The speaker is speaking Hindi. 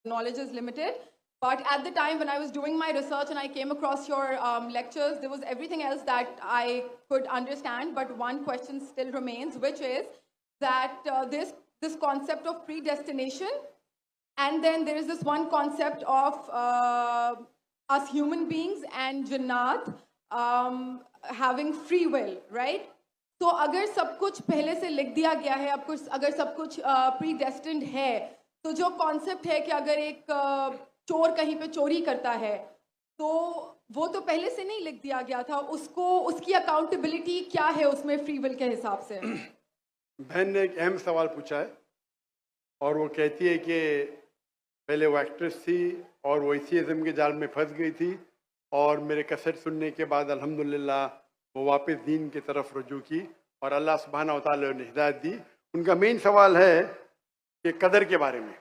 knowledge is limited. But at the time when I was doing my research and I came across your lectures, there was everything else that I could understand. But one question still remains, which is that this concept of predestination, and then there is this one concept of us human beings and Jannat having free will, right? तो अगर सब कुछ पहले से लिख दिया गया है, अब कुछ अगर सब कुछ प्रीडेस्टिन्ड है, तो जो कॉन्सेप्ट है कि अगर एक चोर कहीं पे चोरी करता है, तो वो तो पहले से नहीं लिख दिया गया था, उसको उसकी अकाउंटेबिलिटी क्या है उसमें फ्री विल के हिसाब से? बहन ने एक अहम सवाल पूछा है और वो कहती है कि पहले वो एक्ट्रेस थी और वो एथियज़म के जाल में फंस गई थी और मेरे कैसेट सुनने के बाद अल्हम्दुलिल्लाह वो वापस दीन की तरफ रुजू की और अल्लाह सुब्हानहू व तआला ने हिदायत दी। उनका मेन सवाल है कि कदर के बारे में।